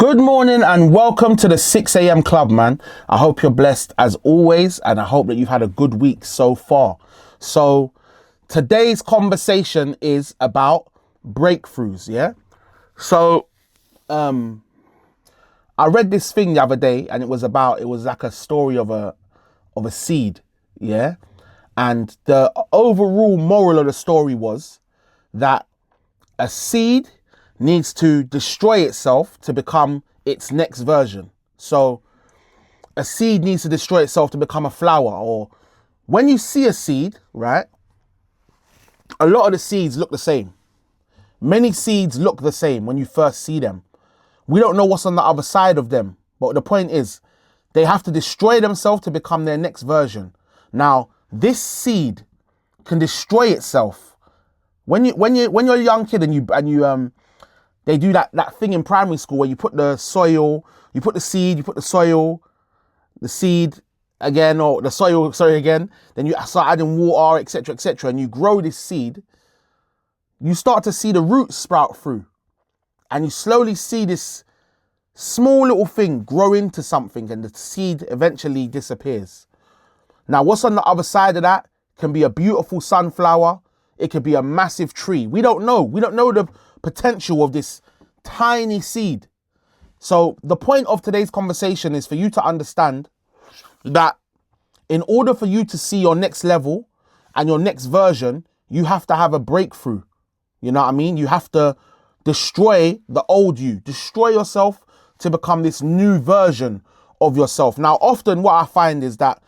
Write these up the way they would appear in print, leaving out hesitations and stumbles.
Good morning and welcome to the 6 a.m. club, man. I hope you're blessed as always, and I hope that you've had a good week so far. So today's conversation is about breakthroughs, yeah? So I read this thing the other day, and it was like a story of a seed, yeah? And the overall moral of the story was that a seed needs to destroy itself to become its next version. So a seed needs to destroy itself to become a flower. Or when you see a seed, right, a lot of the seeds look the same. Many seeds look the same when you first see them. We don't know what's on the other side of them. But the point is, they have to destroy themselves to become their next version. Now, this seed can destroy itself. When you're a young kid and you they do that thing in primary school where you put the soil, you put the seed, you put the soil, the seed again, or the soil, sorry, again. Then you start adding water, etc., and you grow this seed. You start to see the roots sprout through, and you slowly see this small little thing grow into something, and the seed eventually disappears. Now, what's on the other side of that can be a beautiful sunflower. It could be a massive tree. We don't know. We don't know the potential of this tiny seed. So the point of today's conversation is for you to understand that in order for you to see your next level and your next version, you have to have a breakthrough. You know what I mean? You have to destroy the old you, destroy yourself to become this new version of yourself. Now, often what I find is that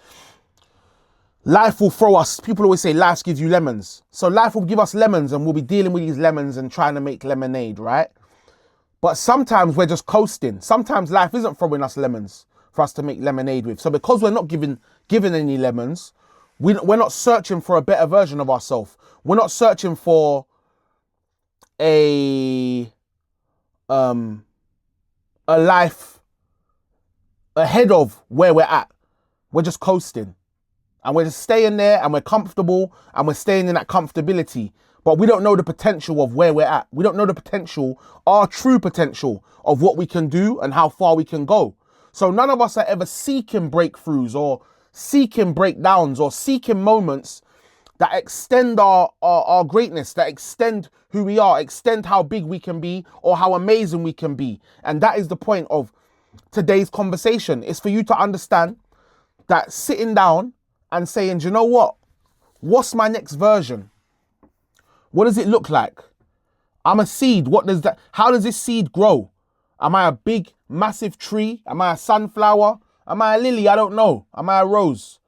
life will throw us, people always say life gives you lemons. So life will give us lemons and we'll be dealing with these lemons and trying to make lemonade, right? But sometimes we're just coasting. Sometimes life isn't throwing us lemons for us to make lemonade with. So because we're not given any lemons, we're not searching for a better version of ourselves. We're not searching for a life ahead of where we're at. We're just coasting. And we're just staying there and we're comfortable and we're staying in that comfortability. But we don't know the potential of where we're at. We don't know the potential, our true potential of what we can do and how far we can go. So none of us are ever seeking breakthroughs or seeking breakdowns or seeking moments that extend our greatness, that extend who we are, extend how big we can be or how amazing we can be. And that is the point of today's conversation. It's for you to understand that sitting down and saying, do you know what? What's my next version? What does it look like? I'm a seed. How does this seed grow? Am I a big, massive tree? Am I a sunflower? Am I a lily? I don't know. Am I a rose?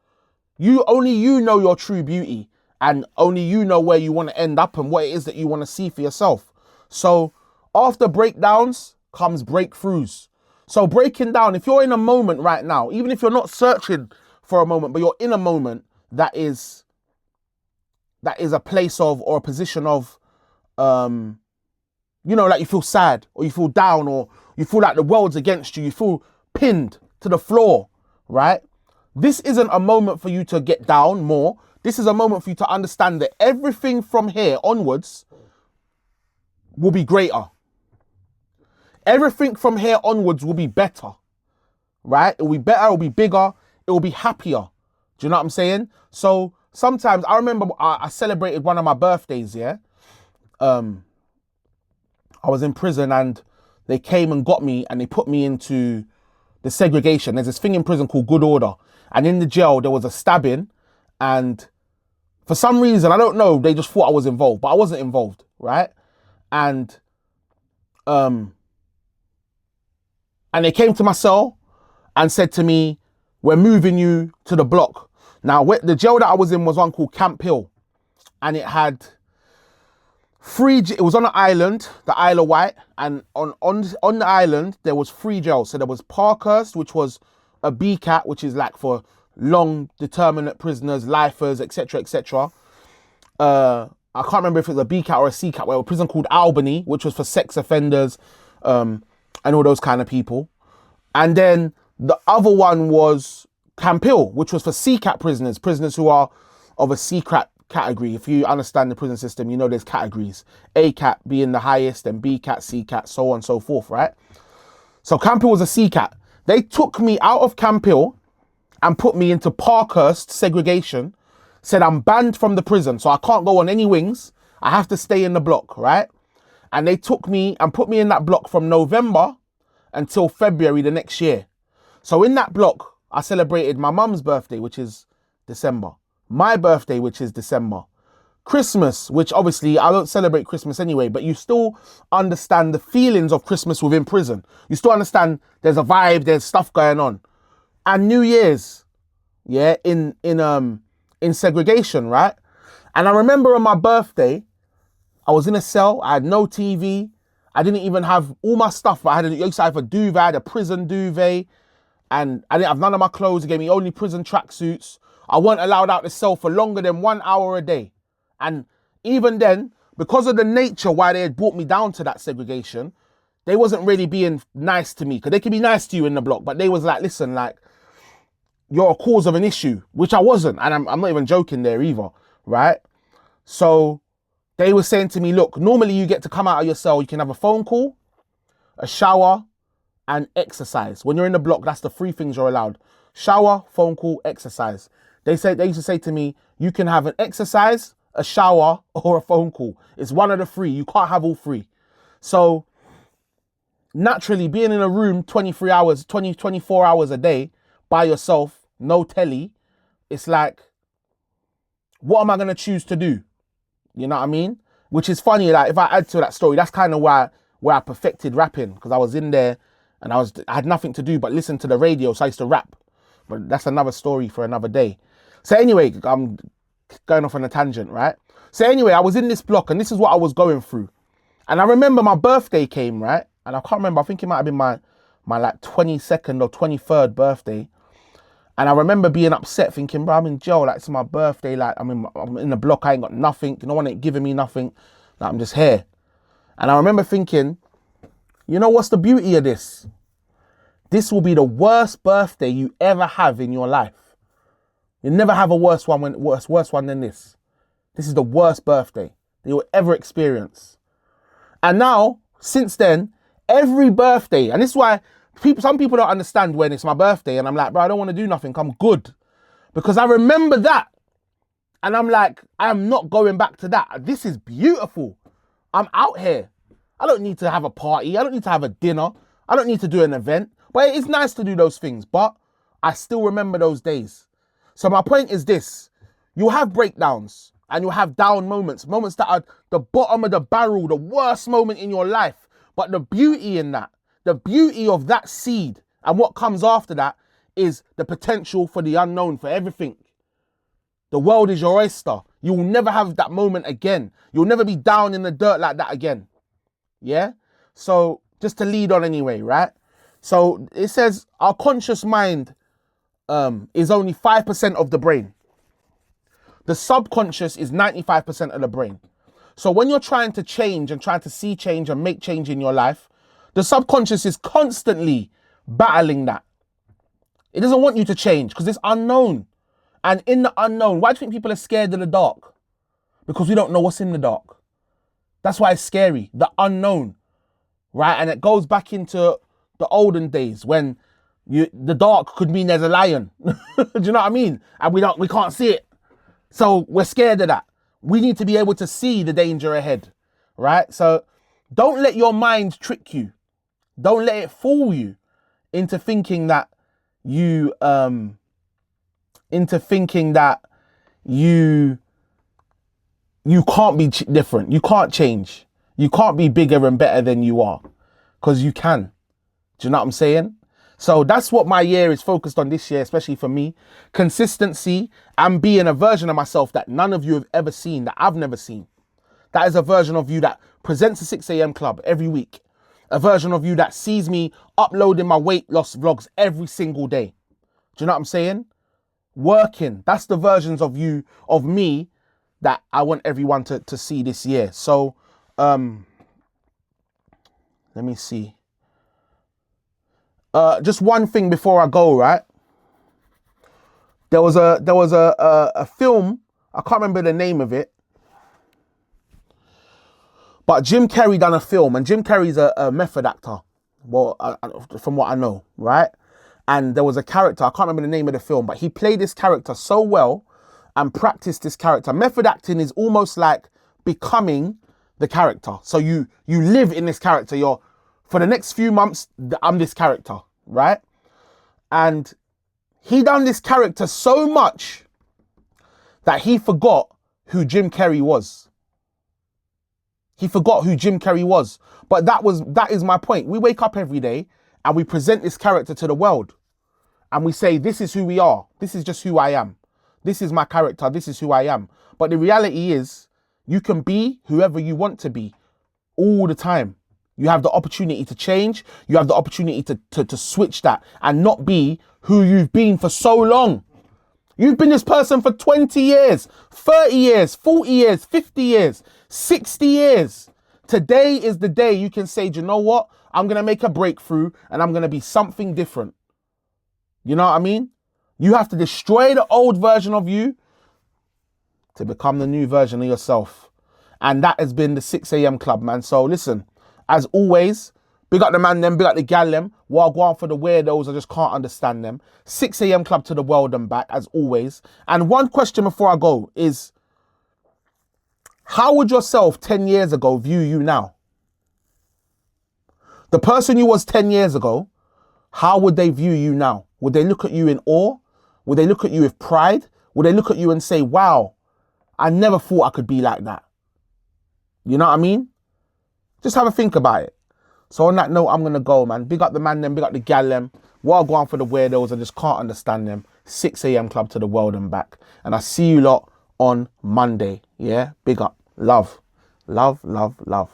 Only you know your true beauty, and only you know where you want to end up and what it is that you want to see for yourself. So after breakdowns comes breakthroughs. So breaking down, if you're in a moment right now, even if you're not searching for a moment, but you're in a moment that is a place of or a position of, like you feel sad or you feel down or you feel like the world's against you, you feel pinned to the floor, right? This isn't a moment for you to get down more. This is a moment for you to understand that everything from here onwards will be greater. Everything from here onwards will be better, right? It will be better, it will be bigger, it will be happier. Do you know what I'm saying? So sometimes I remember I celebrated one of my birthdays, yeah? I was in prison and they came and got me and they put me into the segregation. There's this thing in prison called good order. And in the jail, there was a stabbing. And for some reason, I don't know, they just thought I was involved, but I wasn't involved, right? And they came to my cell and said to me, we're moving you to the block. Now, the jail that I was in was one called Camp Hill. And it had it was on an island, the Isle of Wight. And on the island, there was 3 jails. So there was Parkhurst, which was a BCAT, which is like for long determinate prisoners, lifers, etc. I can't remember if it was a BCAT or a CCAT. Well, a prison called Albany, which was for sex offenders and all those kind of people. And then the other one was Camp Hill, which was for CCAT prisoners who are of a CCAT category. If you understand the prison system, you know there's categories. A cat being the highest, and B cat, C cat, so on and so forth, right? So Camp Hill was a CCAT. They took me out of Camp Hill and put me into Parkhurst segregation, said I'm banned from the prison, so I can't go on any wings. I have to stay in the block, right? And they took me and put me in that block from November until February the next year. So in that block, I celebrated my mum's birthday, which is December, my birthday, which is December, Christmas, which obviously I don't celebrate Christmas anyway, but you still understand the feelings of Christmas within prison. You still understand there's a vibe, there's stuff going on. And New Year's, yeah, in segregation, right? And I remember on my birthday, I was in a cell, I had no TV, I didn't even have all my stuff, but I used to have a duvet, I had a prison duvet, and I didn't have none of my clothes. They gave me only prison tracksuits. I weren't allowed out the cell for longer than 1 hour a day. And even then, because of the nature why they had brought me down to that segregation, they wasn't really being nice to me, because they can be nice to you in the block, but they was like, listen, like, you're a cause of an issue, which I wasn't. And I'm not even joking there either, right? So they were saying to me, look, normally you get to come out of your cell, you can have a phone call, a shower, and exercise. When you're in the block, that's the 3 things you're allowed. Shower, phone call, exercise. They used to say to me, you can have an exercise, a shower, or a phone call. It's one of the 3. You can't have all 3. So naturally, being in a room 24 hours a day by yourself, no telly, it's like, what am I going to choose to do? You know what I mean? Which is funny, like if I add to that story, that's kind of where I perfected rapping, because I was in there and I had nothing to do but listen to the radio, so I used to rap. But that's another story for another day. So anyway, I'm going off on a tangent, right? So anyway, I was in this block and this is what I was going through. And I remember my birthday came, right? And I can't remember, I think it might have been my like 22nd or 23rd birthday. And I remember being upset, thinking, bro, I'm in jail, like it's my birthday, like I'm in the block, I ain't got nothing, no one ain't giving me nothing, like I'm just here. And I remember thinking, you know what's the beauty of this? This will be the worst birthday you ever have in your life. You never have a worse one than this. This is the worst birthday that you'll ever experience. And now, since then, every birthday, and this is why some people don't understand when it's my birthday and I'm like, bro, I don't want to do nothing, I'm good. Because I remember that. And I'm like, I am not going back to that. This is beautiful. I'm out here. I don't need to have a party. I don't need to have a dinner. I don't need to do an event. But it is nice to do those things. But I still remember those days. So my point is this. You'll have breakdowns and you'll have down moments. Moments that are the bottom of the barrel, the worst moment in your life. But the beauty in that, the beauty of that seed and what comes after that is the potential for the unknown, for everything. The world is your oyster. You will never have that moment again. You'll never be down in the dirt like that again. Yeah? So just to lead on anyway, right? So it says our conscious mind is only 5% of the brain. The subconscious is 95% of the brain. So when you're trying to change and trying to see change and make change in your life, the subconscious is constantly battling that. It doesn't want you to change because it's unknown. And in the unknown, why do you think people are scared of the dark? Because we don't know what's in the dark. That's why it's scary, the unknown, right? And it goes back into the olden days when the dark could mean there's a lion. Do you know what I mean? And we can't see it. So we're scared of that. We need to be able to see the danger ahead, right? So don't let your mind trick you. Don't let it fool you into thinking that you can't be different. You can't change. You can't be bigger and better than you are, because you can. Do you know what I'm saying? So that's what my year is focused on this year, especially for me. Consistency and being a version of myself that none of you have ever seen, that I've never seen. That is a version of you that presents a 6 a.m. club every week. A version of you that sees me uploading my weight loss vlogs every single day. Do you know what I'm saying? Working. That's the versions of you, of me, that I want everyone to see this year. So, let me see. Just one thing before I go, right? There was a film, I can't remember the name of it, but Jim Carrey done a film, and Jim Carrey's a method actor, Well, from what I know, right? And there was a character, I can't remember the name of the film, but he played this character so well and practiced this character. Method acting is almost like becoming the character. So you live in this character. You're, for the next few months, I'm this character, right? And he done this character so much that he forgot who Jim Carrey was. He forgot who Jim Carrey was. But that is my point. We wake up every day and we present this character to the world. And we say, this is who we are. This is just who I am. This is my character. This is who I am. But the reality is, you can be whoever you want to be all the time. You have the opportunity to change. You have the opportunity to switch that and not be who you've been for so long. You've been this person for 20 years, 30 years, 40 years, 50 years, 60 years. Today is the day you can say, do you know what? I'm going to make a breakthrough and I'm going to be something different. You know what I mean? You have to destroy the old version of you to become the new version of yourself. And that has been the 6 a.m. club, man. So listen, as always, big up the man them, big up the gal them. While going for the weirdos, I just can't understand them. 6 a.m. club to the world and back, as always. And one question before I go is, how would yourself 10 years ago view you now? The person you was 10 years ago, how would they view you now? Would they look at you in awe? Would they look at you with pride? Would they look at you and say, wow, I never thought I could be like that? You know what I mean? Just have a think about it. So on that note, I'm going to go, man. Big up the man them, big up the gal them. While going for the weirdos, I just can't understand them. 6 a.m. club to the world and back. And I see you lot on Monday. Yeah? Big up. Love. Love, love, love.